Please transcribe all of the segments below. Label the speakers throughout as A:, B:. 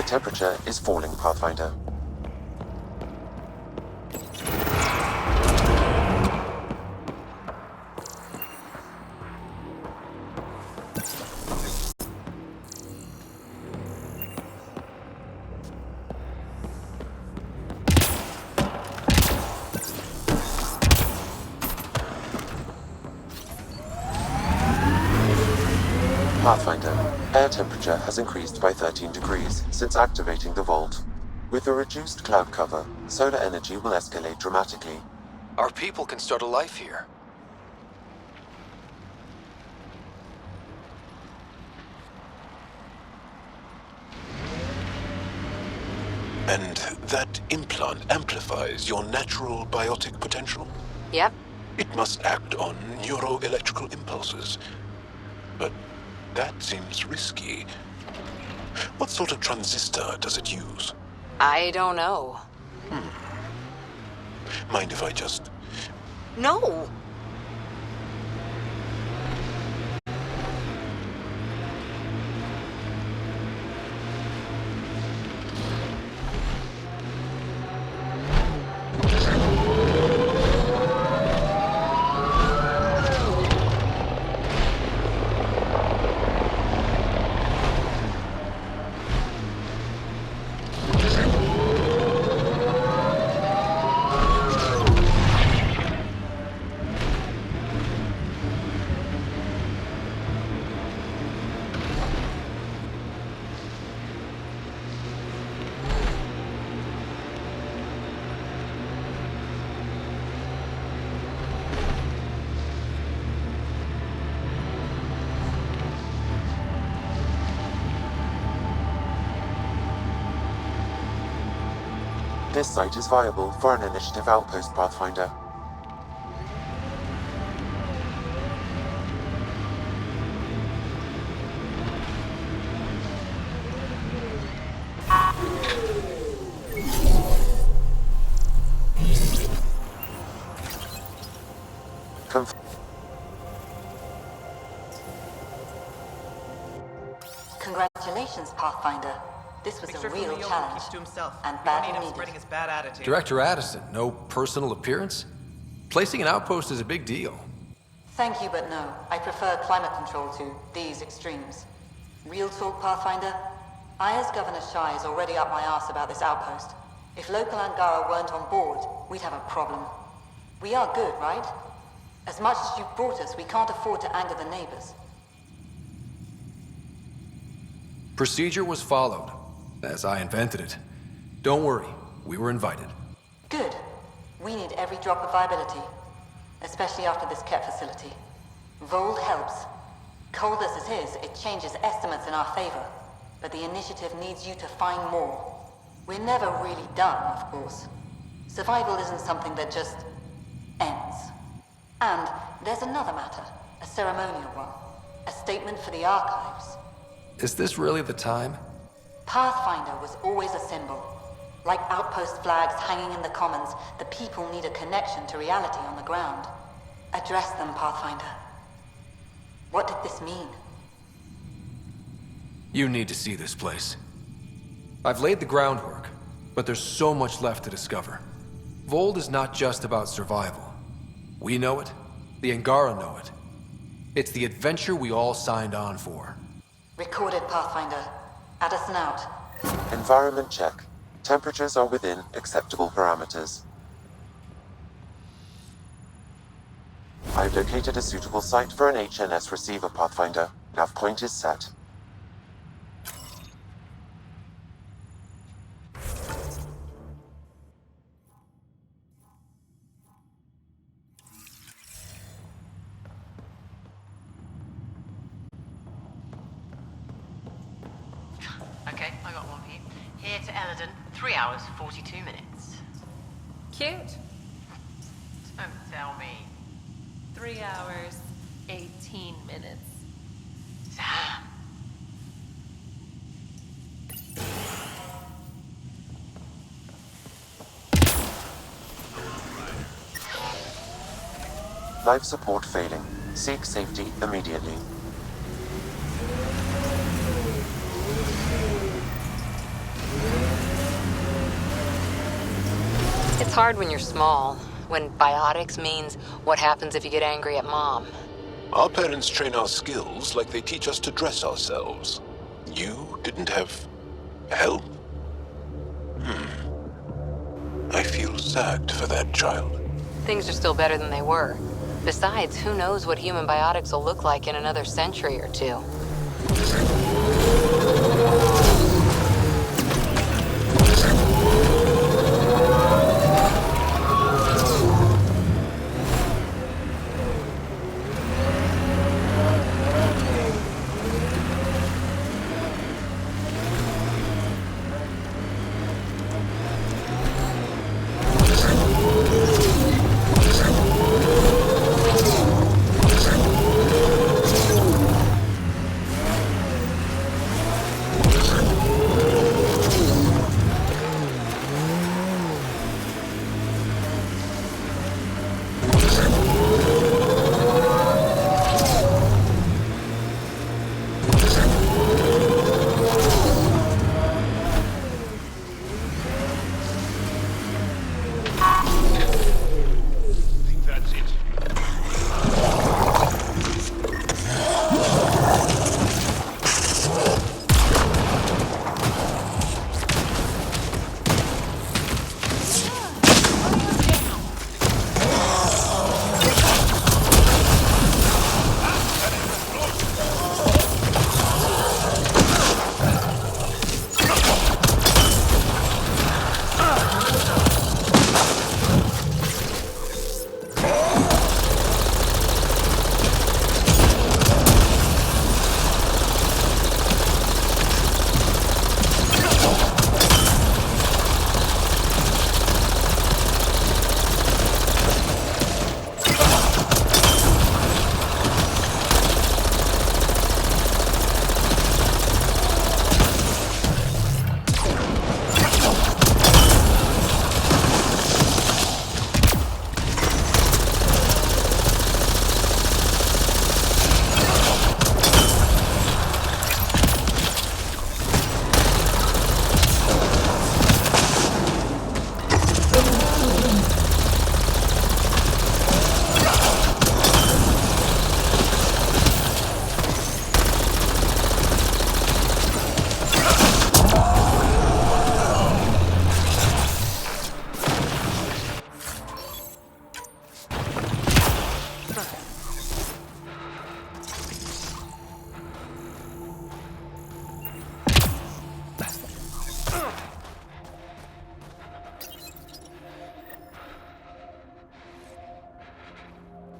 A: temperature is falling, Pathfinder. Pathfinder, air temperature has increased by 13 degrees since activating the vault. With a reduced cloud cover, solar energy will escalate dramatically.
B: Our people can start a life here.
C: And that implant amplifies your natural biotic potential?
D: Yep.
C: It must act on neuroelectrical impulses. But that seems risky. What sort of transistor does it use?
D: I don't know.
C: Mind if I just...
D: No!
A: This site is viable for an initiative outpost, Pathfinder.
E: Congratulations, Pathfinder. This was a real challenge, and badly needed.
B: Director Addison, no personal appearance? Placing an outpost is a big deal.
E: Thank you, but no. I prefer climate control to these extremes. Real talk, Pathfinder? I, as Governor Shai, is already up my arse about this outpost. If local Angara weren't on board, we'd have a problem. We are good, right? As much as you've brought us, we can't afford to anger the neighbors.
B: Procedure was followed, as I invented it. Don't worry, we were invited.
E: Good. We need every drop of viability, especially after this Ket facility. Voeld helps. Cold as it is, it changes estimates in our favor, but the initiative needs you to find more. We're never really done, of course. Survival isn't something that just ends. And there's another matter, a ceremonial one, a statement for the archives.
B: Is this really the time?
E: Pathfinder was always a symbol. Like outpost flags hanging in the commons, the people need a connection to reality on the ground. Address them, Pathfinder. What did this mean?
B: You need to see this place. I've laid the groundwork, but there's so much left to discover. Voeld is not just about survival. We know it, the Angara know it. It's the adventure we all signed on for.
E: Recorded, Pathfinder. Addison out.
A: Environment check. Temperatures are within acceptable parameters. I've located a suitable site for an HNS receiver, Pathfinder. Nav point is set.
F: Okay, I got one for you. Here to Eladon, 3 hours, 42 minutes.
G: Cute.
F: Don't tell me.
G: 3 hours, 18 minutes.
F: Sam.
A: Life support failing. Seek safety immediately.
D: hard when you're small. When biotics means what happens if you get angry at mom.
C: Our parents train our skills like they teach us to dress ourselves. You didn't have help? I feel sad for that child.
D: Things are still better than they were. Besides, who knows what human biotics will look like in another century or two.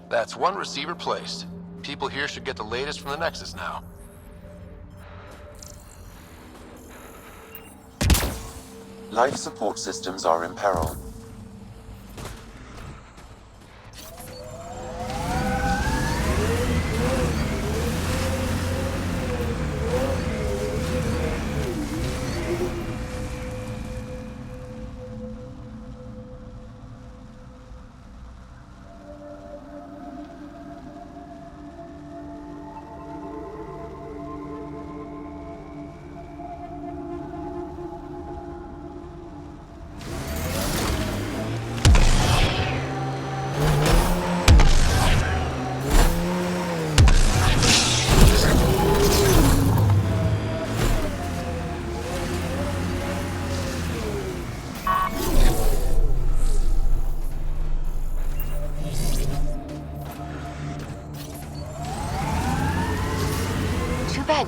B: That's one receiver placed. People here should get the latest from the Nexus now.
A: Life support systems are in peril.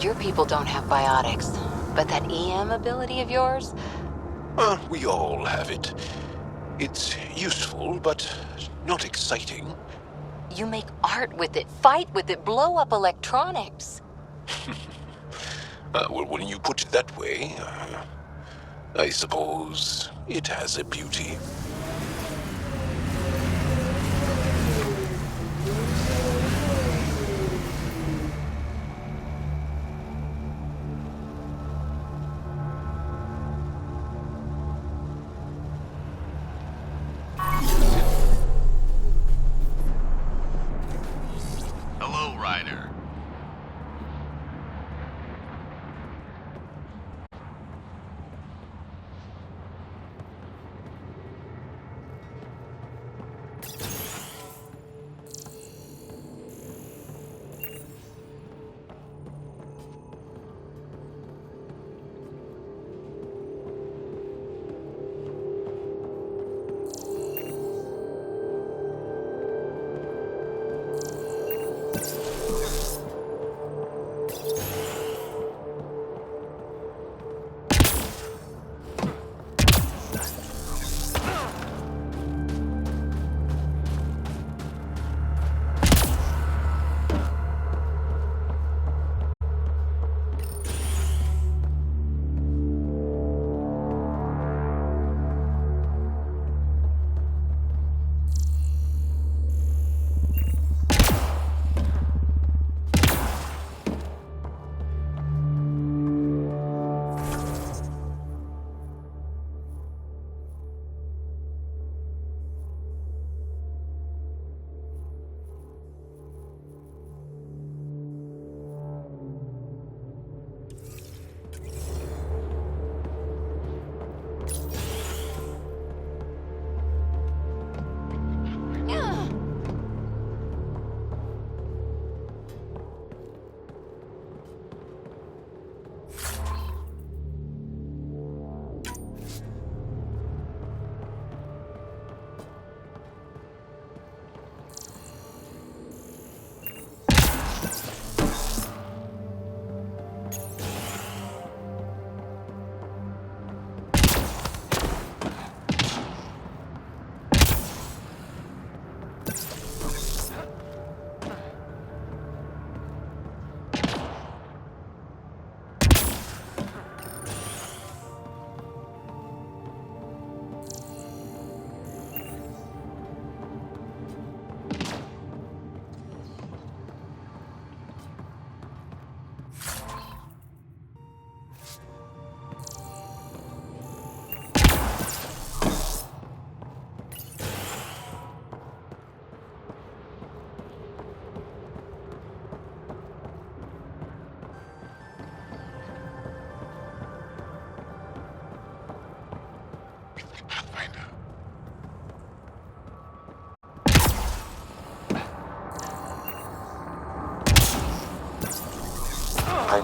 D: Your people don't have biotics, but that EM ability of yours?
C: We all have it. It's useful, but not exciting.
D: You make art with it, fight with it, blow up electronics.
C: Well, when you put it that way, I suppose it has a beauty.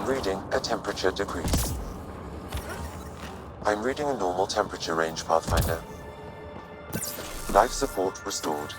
A: I'm reading a temperature decrease. I'm reading a normal temperature range, Pathfinder. Life support restored.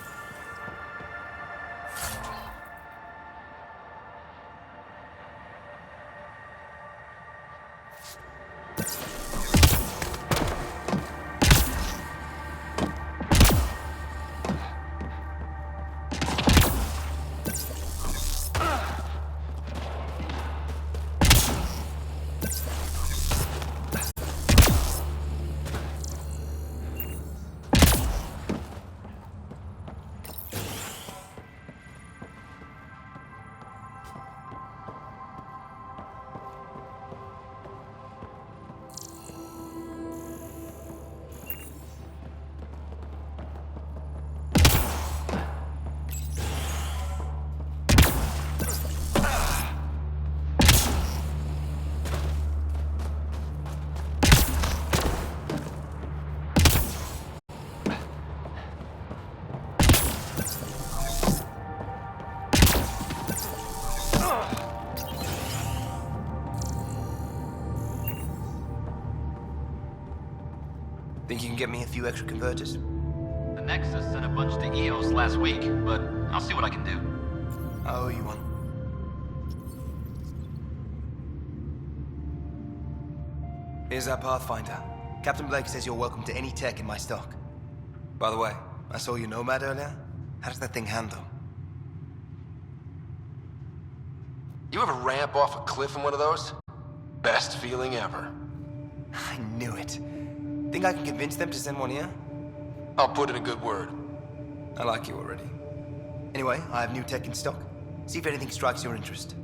H: Think you can get me a few extra converters?
I: The Nexus sent a bunch to EOS last week, but I'll see what I can do.
H: I owe you one. Here's our Pathfinder. Captain Blake says you're welcome to any tech in my stock. By the way, I saw your Nomad earlier. How does that thing handle?
B: You ever ramp off a cliff in one of those? Best feeling ever.
H: I knew it. Think I can convince them to send one here?
B: I'll put in a good word.
H: I like you already. Anyway, I have new tech in stock. See if anything strikes your interest.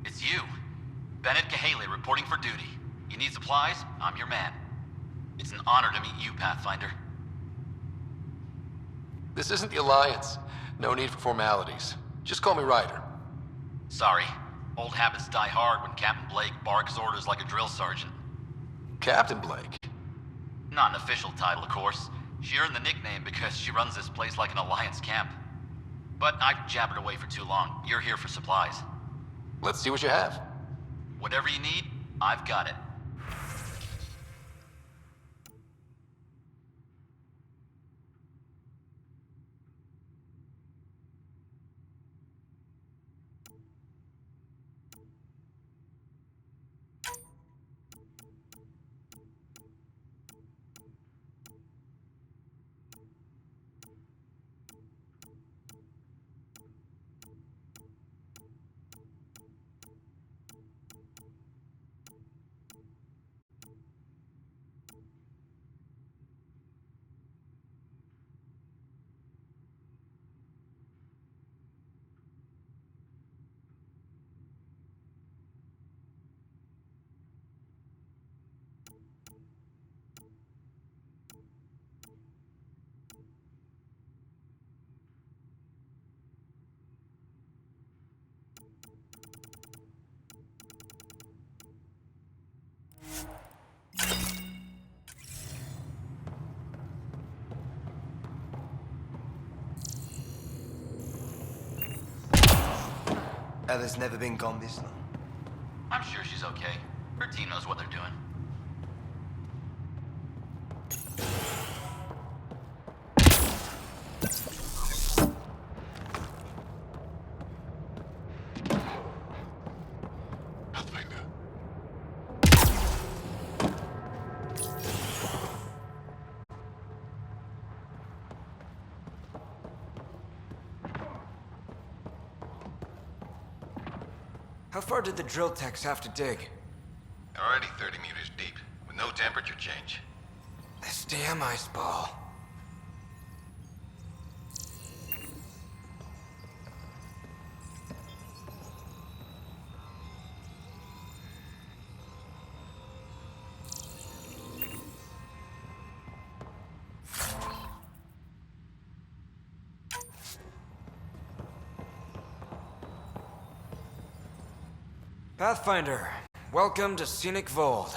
I: It's you. Bennett Cahaley reporting for duty. You need supplies? I'm your man. It's an honor to meet you, Pathfinder.
B: This isn't the Alliance. No need for formalities. Just call me Ryder.
I: Sorry. Old habits die hard when Captain Blake barks orders like a drill sergeant.
B: Captain Blake?
I: Not an official title, of course. She earned the nickname because she runs this place like an Alliance camp. But I've jabbered away for too long. You're here for supplies.
B: Let's see what you have.
I: Whatever you need, I've got it.
H: Ella's never been gone this long.
I: I'm sure she's okay. Her team knows what they're doing.
H: How far did the drill techs have to dig?
J: They're already 30 meters deep, with no temperature change.
H: This damn ice ball. Pathfinder, welcome to Scenic Voeld.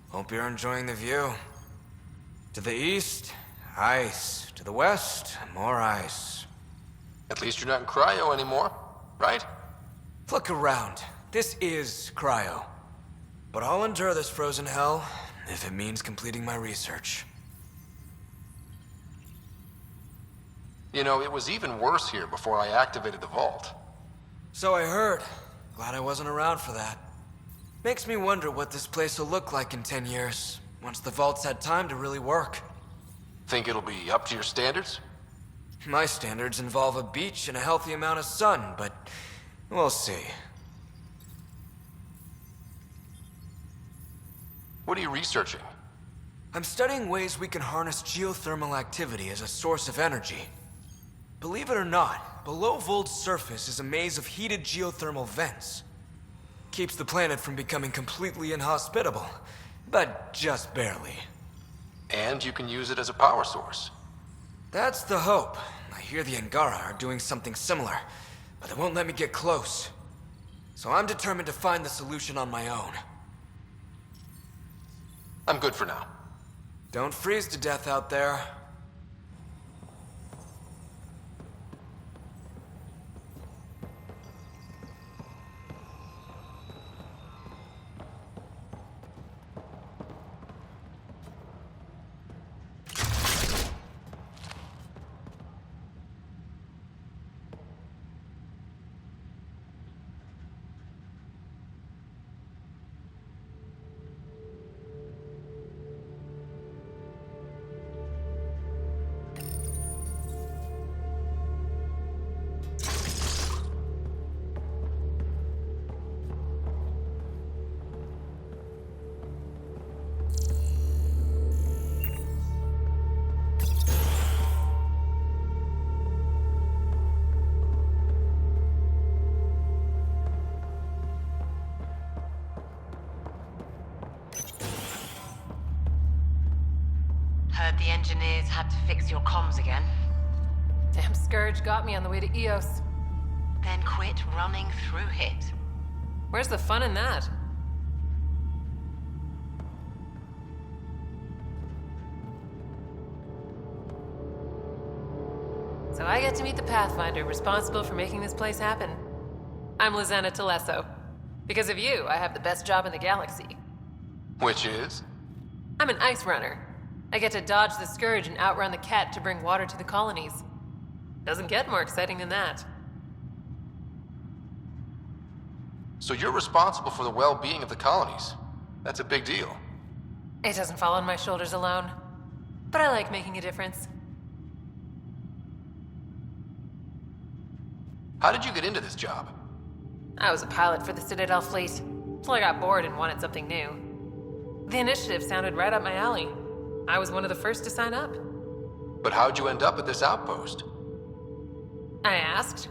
H: Hope you're enjoying the view. To the east, ice. To the west, more ice.
B: At least you're not in cryo anymore, right?
H: Look around. This is cryo. But I'll endure this frozen hell if it means completing my research.
B: You know, it was even worse here before I activated the vault.
H: So I heard. Glad I wasn't around for that. Makes me wonder what this place will look like in 10 years, once the vault's had time to really work.
B: Think it'll be up to your standards?
H: My standards involve a beach and a healthy amount of sun, but we'll see.
B: What are you researching?
H: I'm studying ways we can harness geothermal activity as a source of energy. Believe it or not, below Voeld's surface is a maze of heated geothermal vents. Keeps the planet from becoming completely inhospitable, but just barely.
B: And you can use it as a power source.
H: That's the hope. I hear the Angara are doing something similar, but they won't let me get close. So I'm determined to find the solution on my own.
B: I'm good for now.
H: Don't freeze to death out there.
F: Heard the engineers had to fix your comms again.
G: Damn Scourge got me on the way to Eos.
F: Then quit running through it.
G: Where's the fun in that? So I get to meet the Pathfinder responsible for making this place happen. I'm Lizana Telesso. Because of you, I have the best job in the galaxy.
B: Which is?
G: I'm an ice runner. I get to dodge the Scourge and outrun the Cat to bring water to the colonies. Doesn't get more exciting than that.
B: So you're responsible for the well-being of the colonies. That's a big deal.
G: It doesn't fall on my shoulders alone. But I like making a difference.
B: How did you get into this job?
G: I was a pilot for the Citadel fleet, till I got bored and wanted something new. The initiative sounded right up my alley. I was one of the first to sign up.
B: But how'd you end up at this outpost?
G: I asked.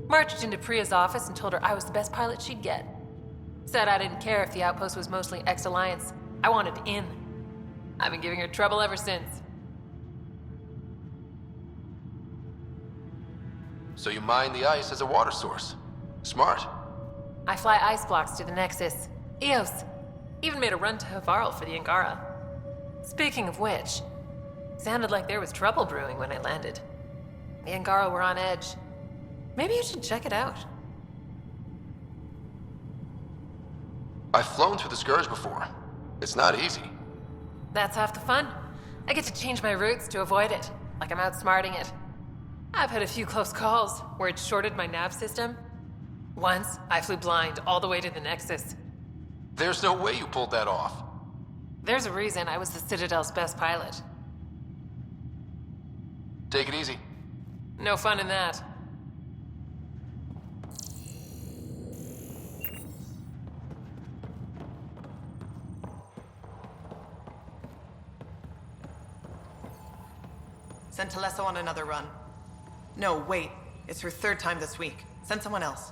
G: Marched into Priya's office and told her I was the best pilot she'd get. Said I didn't care if the outpost was mostly ex-Alliance. I wanted in. I've been giving her trouble ever since.
B: So you mine the ice as a water source. Smart.
G: I fly ice blocks to the Nexus. Eos. Even made a run to Havarl for the Angara. Speaking of which, sounded like there was trouble brewing when I landed. The Angara were on edge. Maybe you should check it out.
B: I've flown through the Scourge before. It's not easy.
G: That's half the fun. I get to change my routes to avoid it, like I'm outsmarting it. I've had a few close calls where it shorted my nav system. Once, I flew blind all the way to the Nexus.
B: There's no way you pulled that off.
G: There's a reason I was the Citadel's best pilot.
B: Take it easy.
G: No fun in that.
F: Send Telesso on another run. No, wait. It's her third time this week. Send someone else.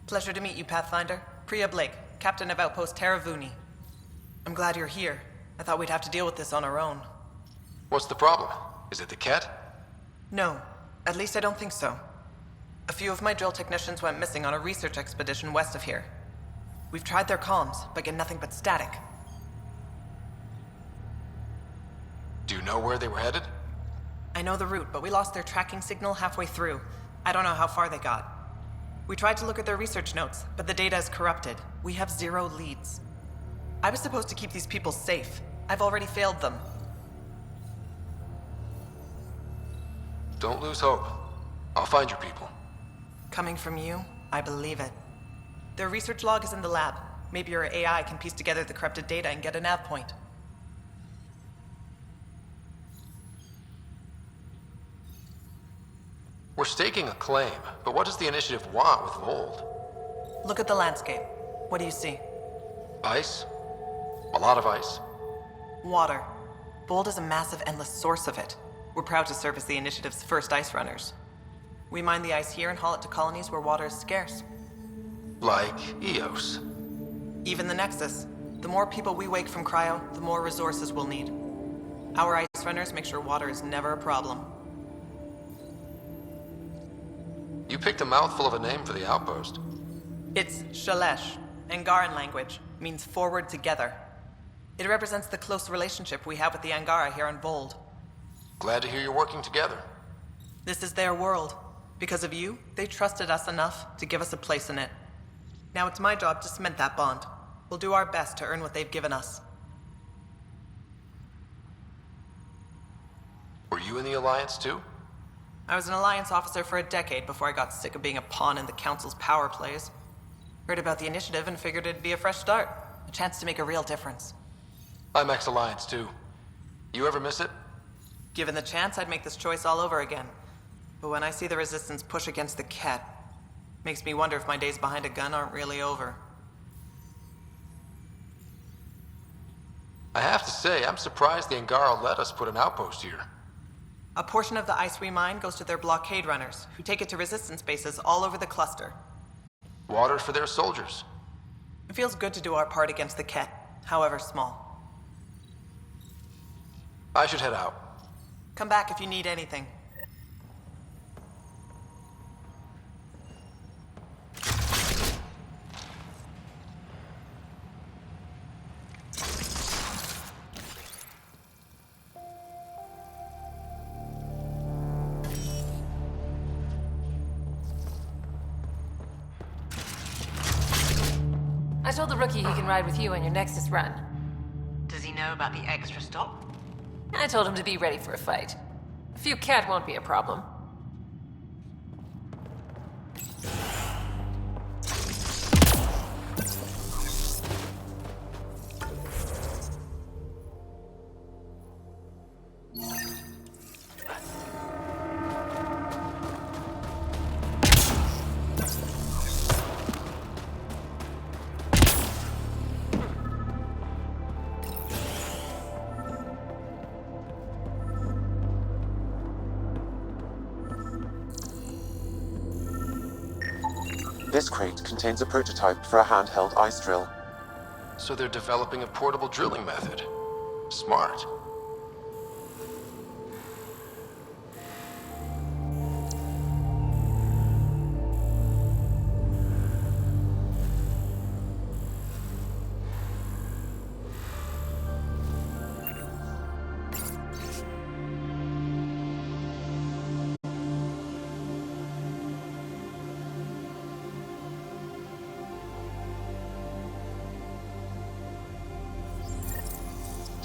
F: Pleasure to meet you, Pathfinder. Priya Blake, Captain of Outpost Taerve Uni. I'm glad you're here. I thought we'd have to deal with this on our own.
B: What's the problem? Is it the cat?
F: No. At least I don't think so. A few of my drill technicians went missing on a research expedition west of here. We've tried their comms, but get nothing but static.
B: Do you know where they were headed?
F: I know the route, but we lost their tracking signal halfway through. I don't know how far they got. We tried to look at their research notes, but the data is corrupted. We have 0 leads. I was supposed to keep these people safe. I've already failed them.
B: Don't lose hope. I'll find your people.
F: Coming from you, I believe it. Their research log is in the lab. Maybe your AI can piece together the corrupted data and get a nav point.
B: We're staking a claim, but what does the Initiative want with Voeld?
F: Look at the landscape. What do you see?
B: Ice? A lot of ice.
F: Water. Voeld is a massive, endless source of it. We're proud to serve as the Initiative's first ice runners. We mine the ice here and haul it to colonies where water is scarce.
B: Like Eos.
F: Even the Nexus. The more people we wake from cryo, the more resources we'll need. Our ice runners make sure water is never a problem.
B: You picked a mouthful of a name for the outpost.
F: It's Shalesh. Angaran language. Means forward together. It represents the close relationship we have with the Angara here on Voeld.
B: Glad to hear you're working together.
F: This is their world. Because of you, they trusted us enough to give us a place in it. Now it's my job to cement that bond. We'll do our best to earn what they've given us.
B: Were you in the Alliance too?
F: I was an Alliance officer for a decade before I got sick of being a pawn in the Council's power plays. Heard about the Initiative and figured it'd be a fresh start. A chance to make a real difference.
B: I'm ex-Alliance too. You ever miss it?
F: Given the chance, I'd make this choice all over again. But when I see the Resistance push against the Ket, makes me wonder if my days behind a gun aren't really over.
B: I have to say, I'm surprised the Angara let us put an outpost here.
F: A portion of the ice we mine goes to their blockade runners, who take it to Resistance bases all over the cluster.
B: Water for their soldiers.
F: It feels good to do our part against the Ket, however small.
B: I should head out.
F: Come back if you need anything.
G: I told the rookie he can ride with you on your Nexus run.
F: Does he know about the extra stop?
G: I told him to be ready for a fight. A few cat won't be a problem.
A: This crate contains a prototype for a handheld ice drill.
B: So they're developing a portable drilling method. Smart.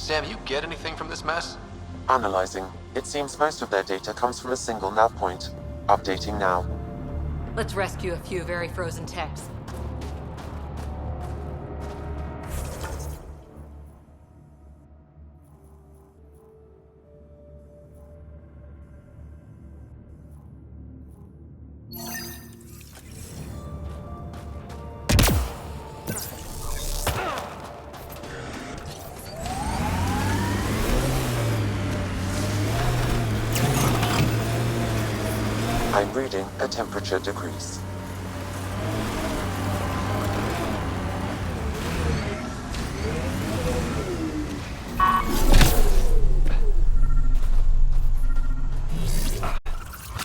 B: Sam, you get anything from this mess?
A: Analyzing. It seems most of their data comes from a single nav point. Updating now.
D: Let's rescue a few very frozen techs.
A: I'm reading a temperature decrease.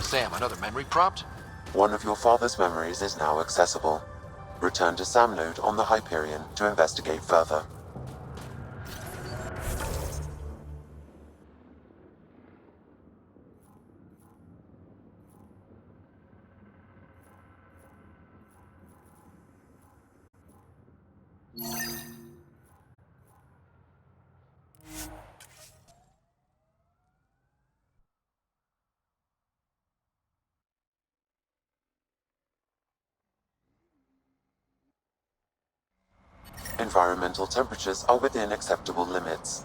B: Sam, another memory prompt?
A: One of your father's memories is now accessible. Return to Sam node on the Hyperion to investigate further. Environmental temperatures are within acceptable limits.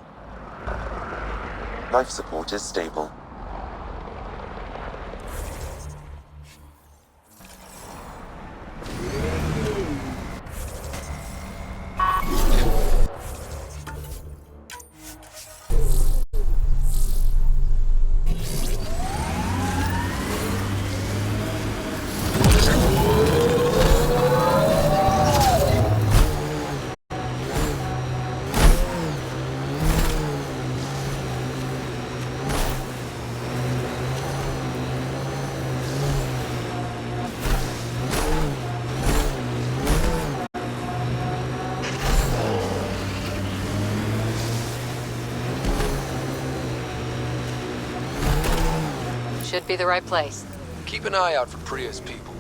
A: Life support is stable.
D: Should be the right place.
B: Keep an eye out for Priya's people.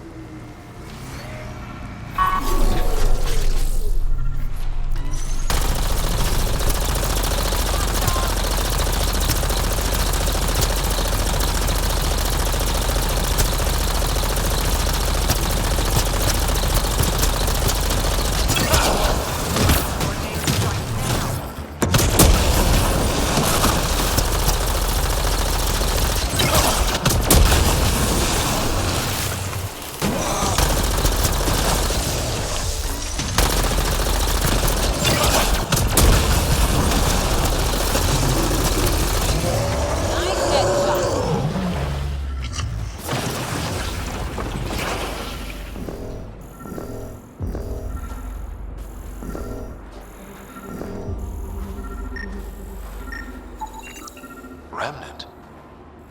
B: Remnant?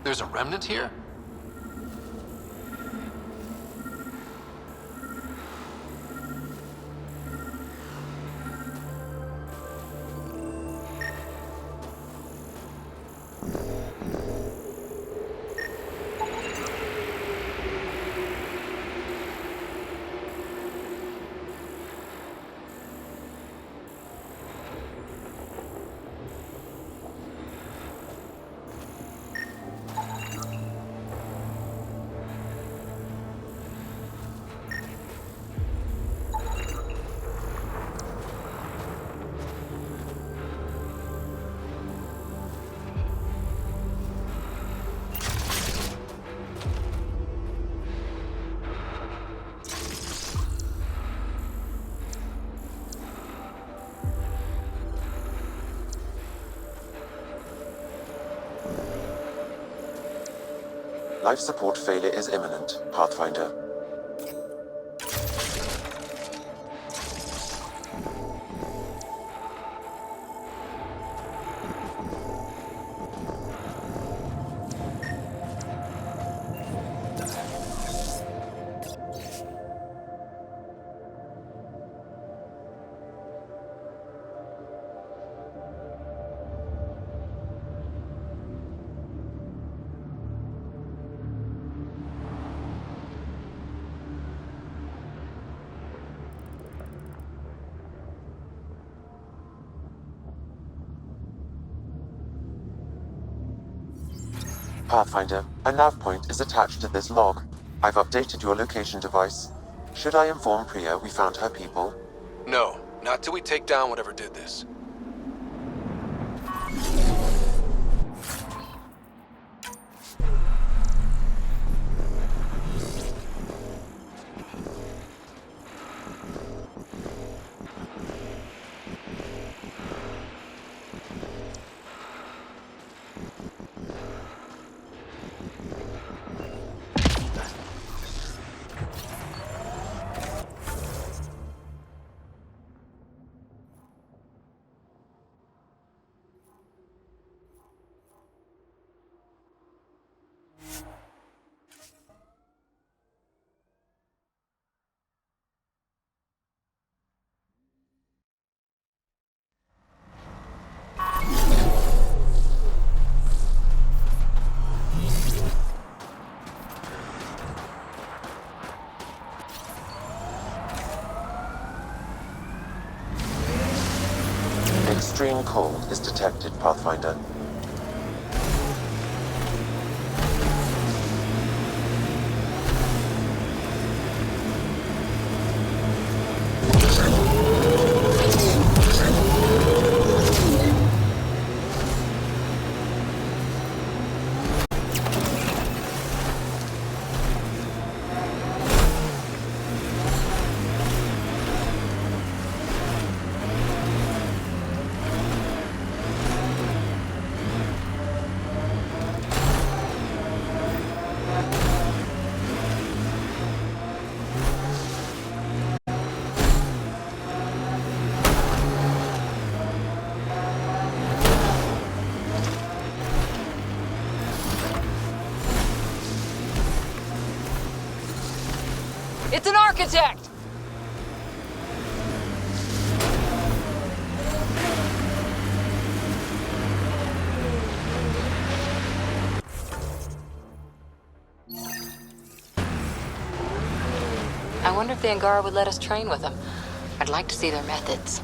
B: There's a remnant here?
A: Life support failure is imminent, Pathfinder. Pathfinder, a nav point is attached to this log. I've updated your location device. Should I inform Priya we found her people?
B: No, not till we take down whatever did this.
A: Extreme cold is detected, Pathfinder.
D: It's an architect! I wonder if the Angara would let us train with them. I'd like to see their methods.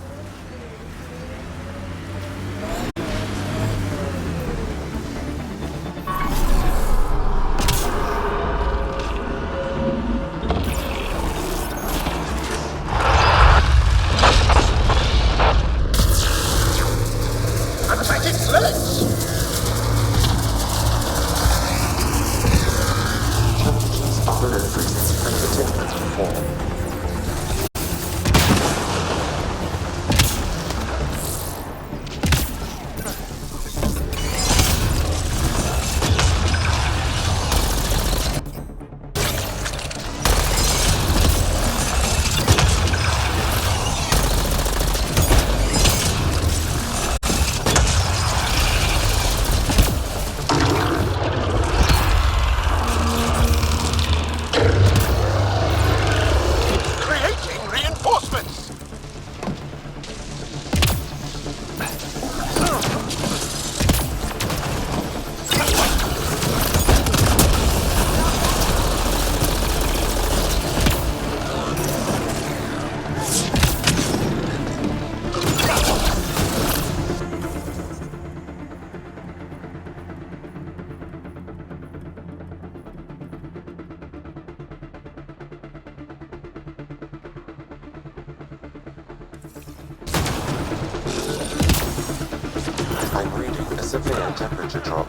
A: I'm reading a severe temperature drop.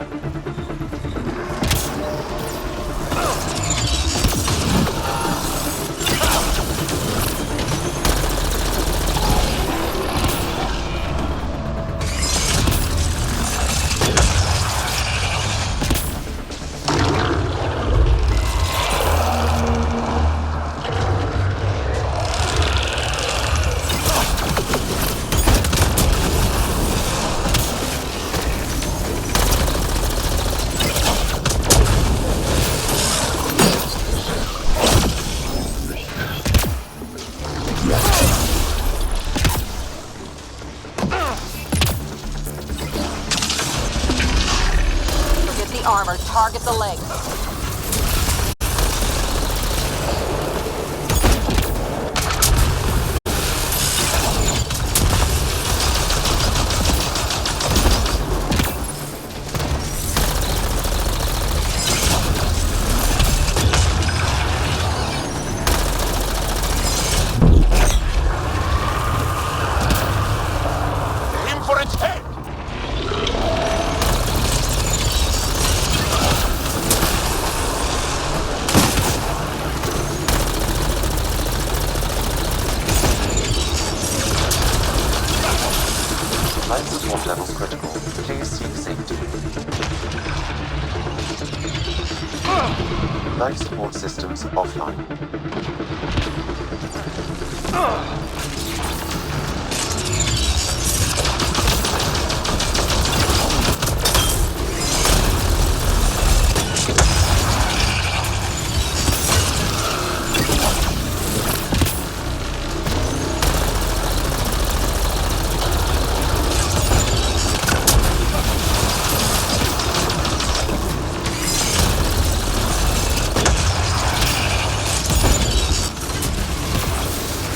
D: Armor, target the legs.
C: Aim for its head!
A: Life support levels critical. Please seek safety. Life support systems offline.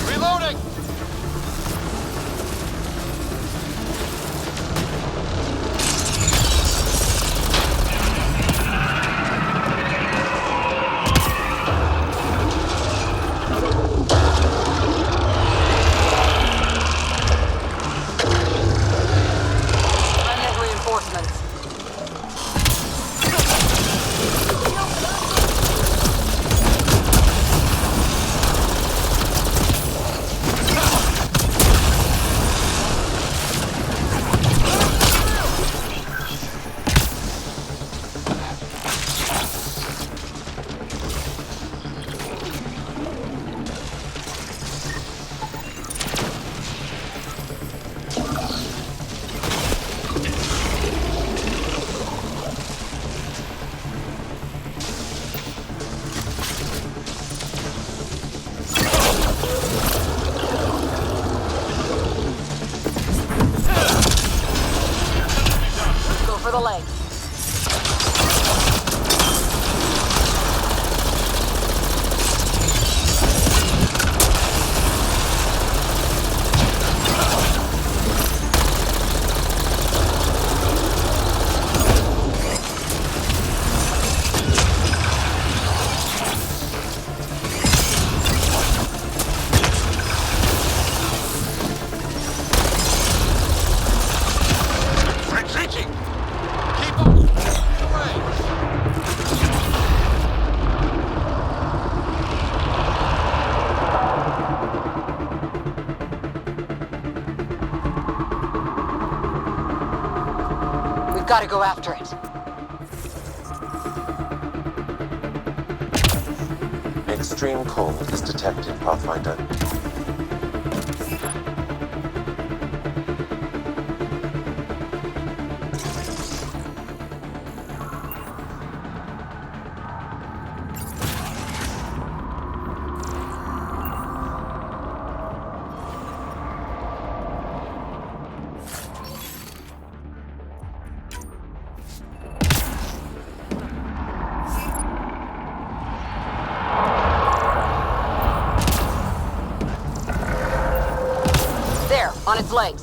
C: Reloading!
D: We've got to go after it.
A: Extreme cold is detected, Pathfinder.
D: On its legs.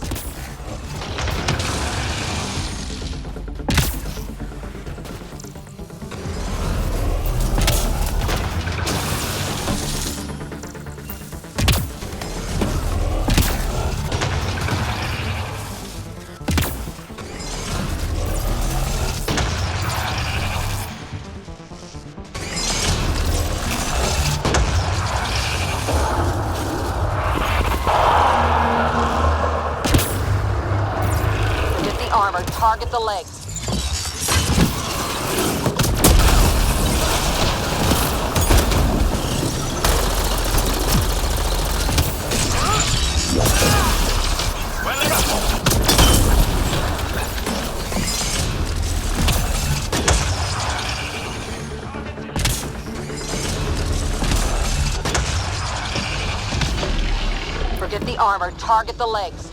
D: Target the legs. Forget the armor, target the legs.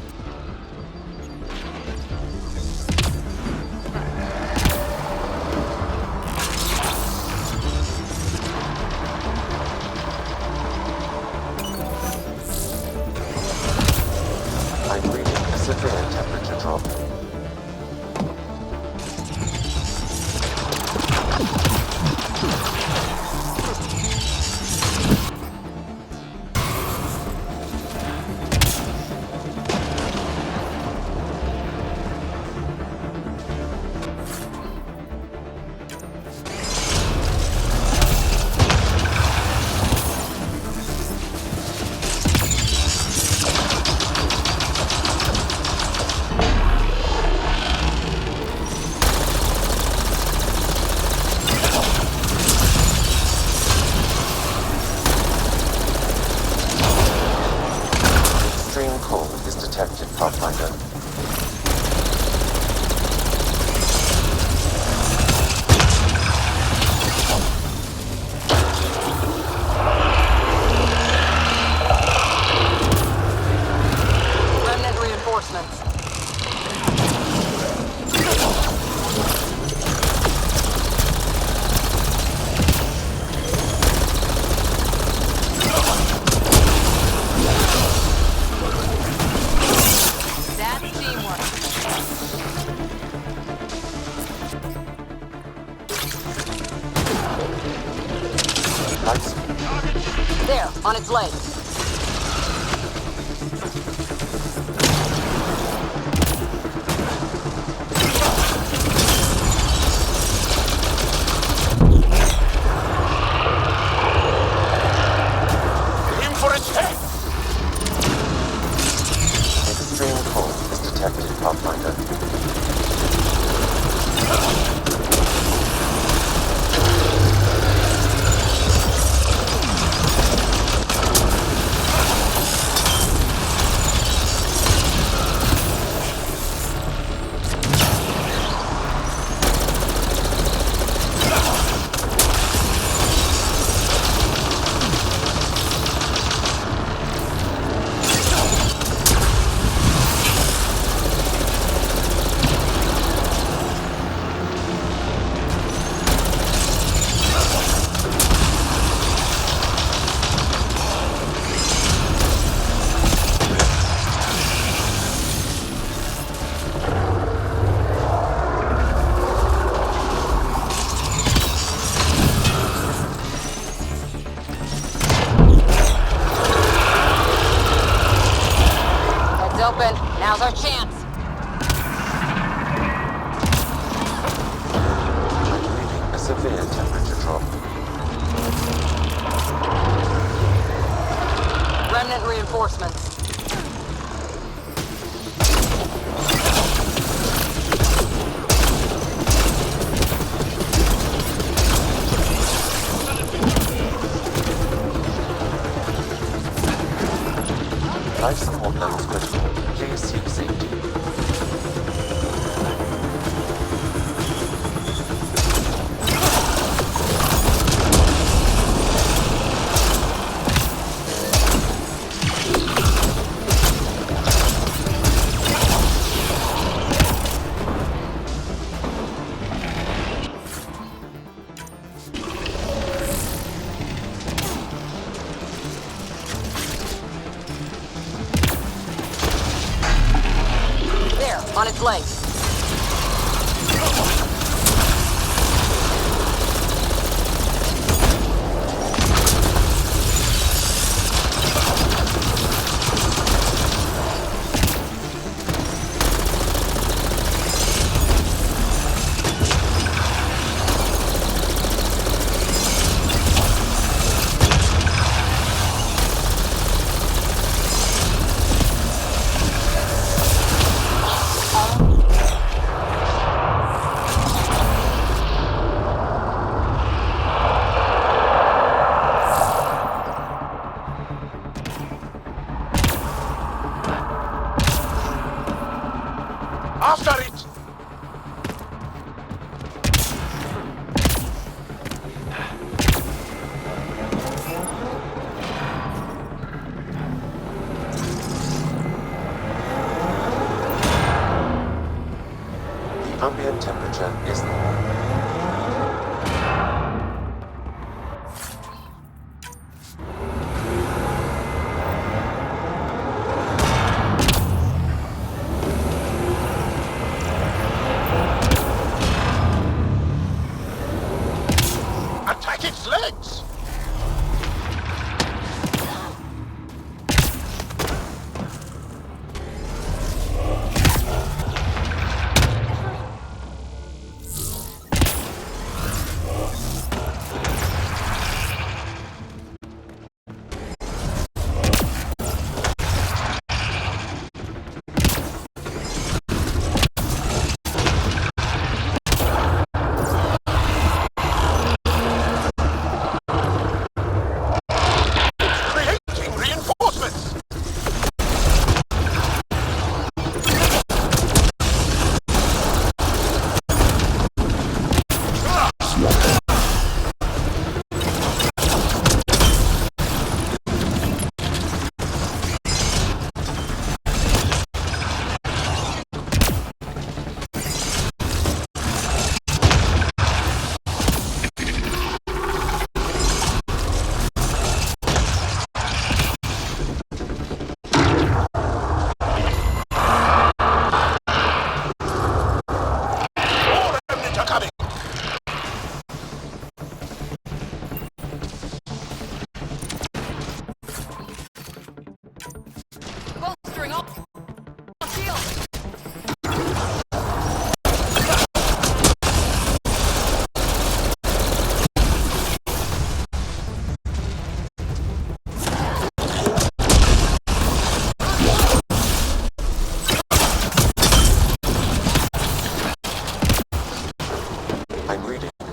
D: There, on its legs.
C: Aim for its head!
A: Extreme cold is detected, Pathfinder. Now's our chance. I'm reading a severe temperature drop.
D: Remnant reinforcements.
A: Life support levels critical. Please seek safety.
D: On its legs.
J: After it!
A: The ambient temperature is normal.
J: Attack its legs!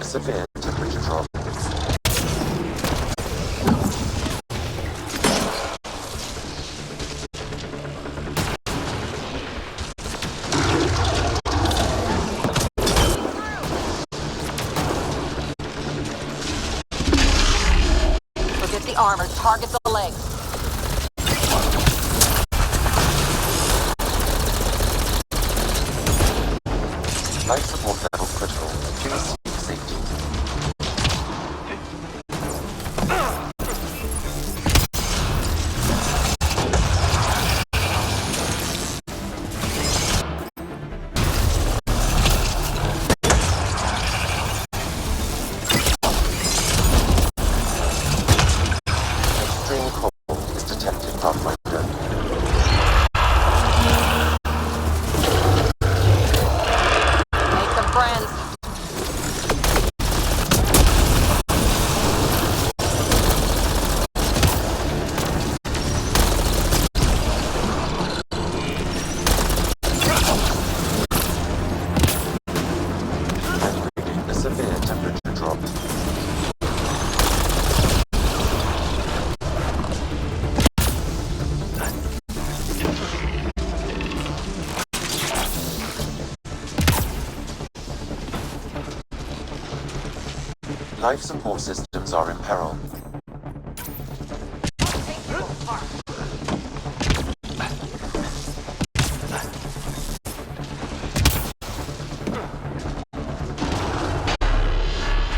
A: severe temperature drop.
D: Forget the armor, target the legs.
A: Life support level critical. Please seek safety. Extreme cold is detected, Pathfinder.
D: Make some friends.
A: Life support systems are in peril.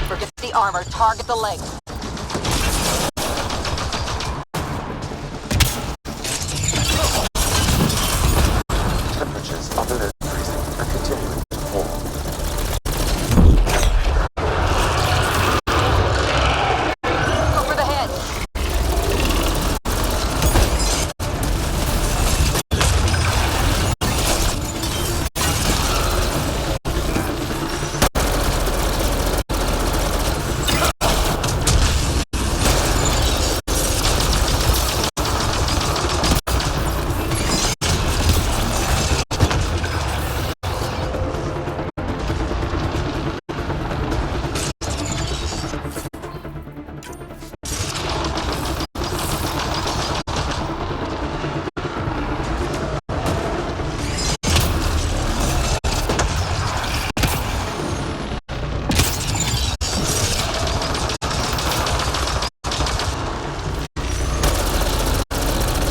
D: Forget the armor, target the legs.
A: Temperatures are below freezing and continuing to fall.
D: Over the head.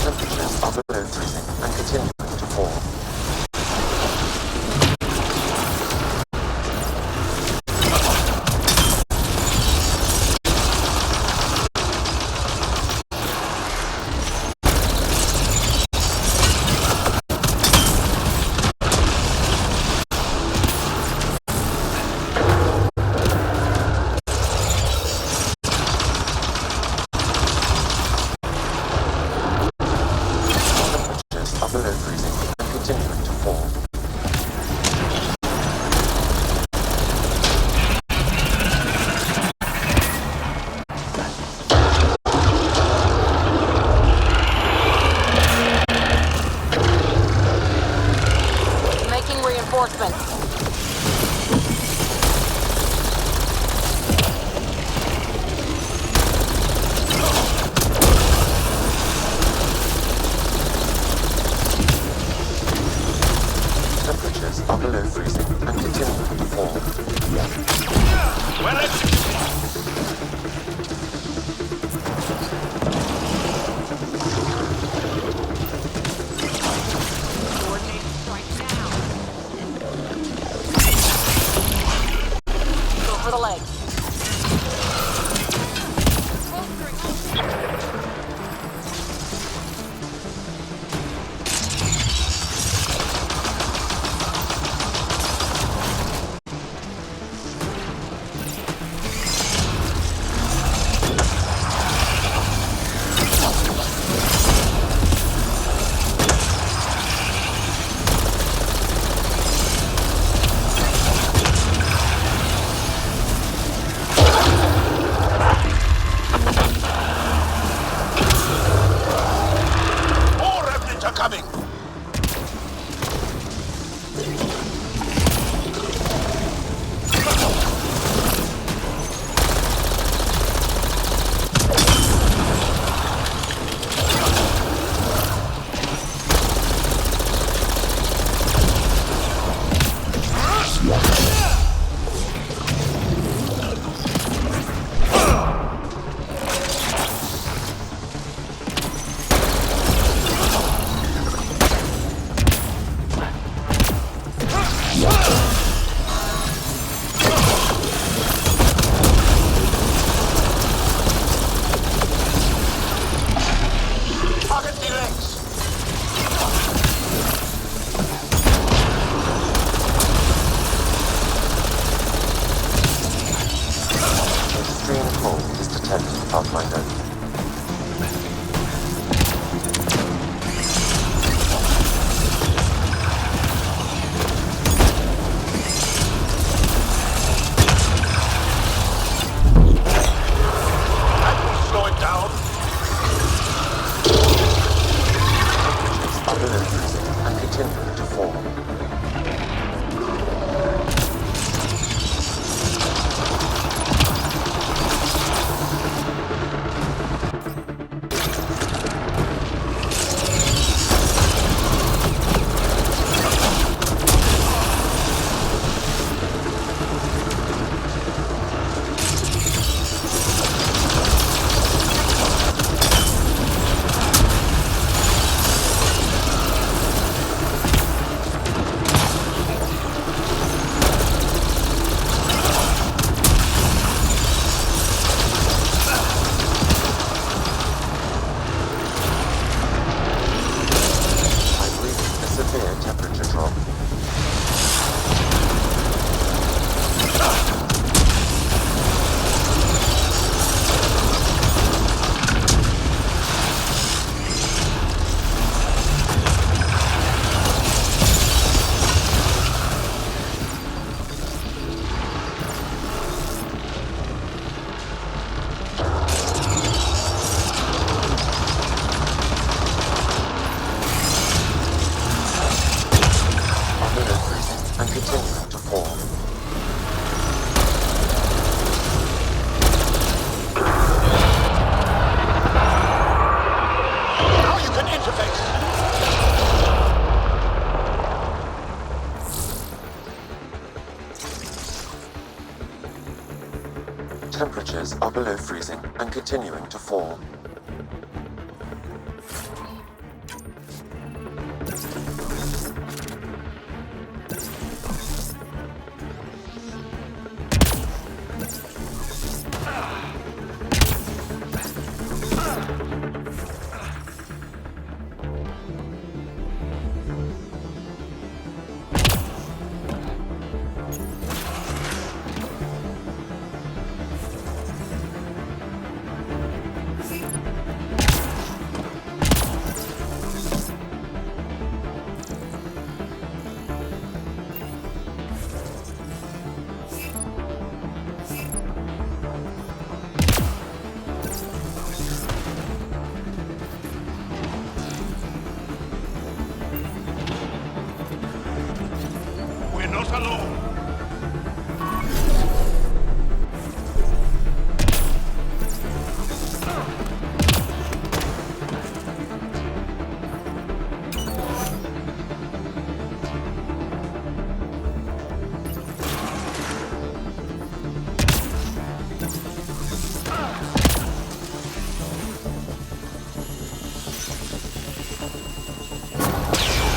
A: Temperatures are below freezing and continuing to fall. Temperatures are below freezing and continuing to fall.
D: Making reinforcements.
A: Temperatures are below freezing and continuing to fall.
D: Go for the legs.
J: More remnants are coming!
A: are below freezing and continuing to fall.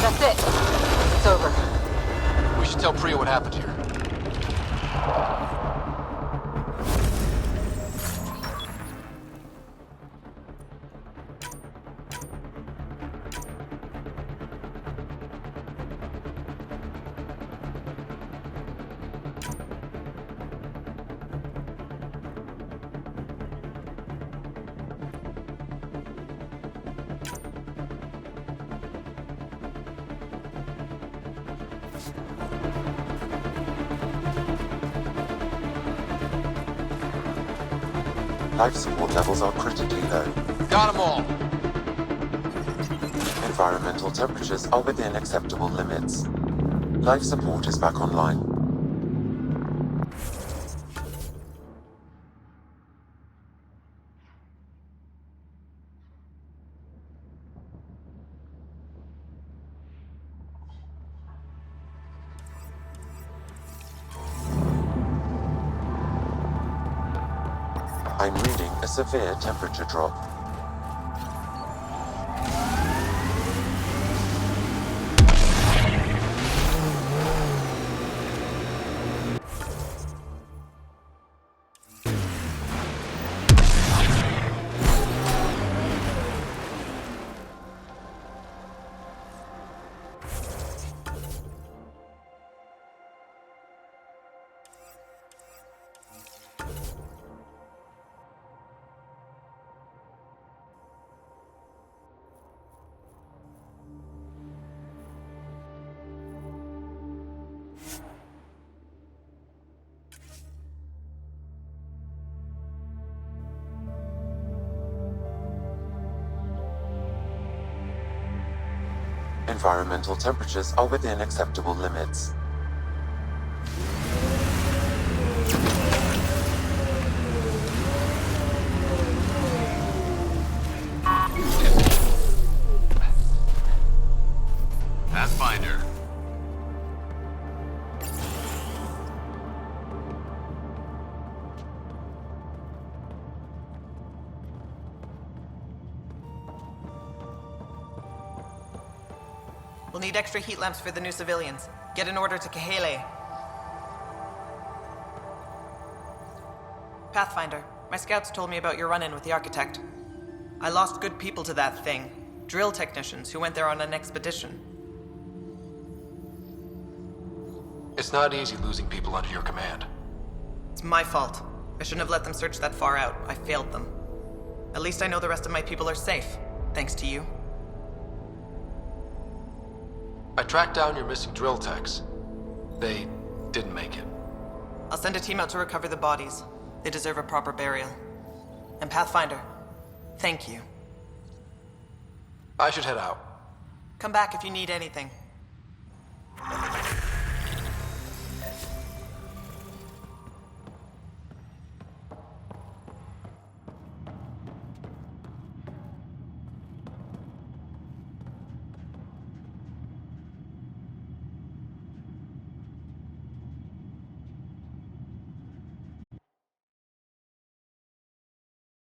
D: That's it. It's over.
B: We should tell Priya what happened here.
A: Life support levels are critically low.
B: Got them all.
A: Environmental temperatures are within acceptable limits. Life support is back online. I'm reading a severe temperature drop. Environmental temperatures are within acceptable limits.
I: Pathfinder.
F: We'll need extra heat lamps for the new civilians. Get an order to Kahele. Pathfinder, my scouts told me about your run-in with the architect. I lost good people to that thing. Drill technicians who went there on an expedition.
B: It's not easy losing people under your command.
F: It's my fault. I shouldn't have let them search that far out. I failed them. At least I know the rest of my people are safe, thanks to you.
B: I tracked down your missing drill techs. They didn't make it.
F: I'll send a team out to recover the bodies. They deserve a proper burial. And Pathfinder, thank you.
B: I should head out.
F: Come back if you need anything.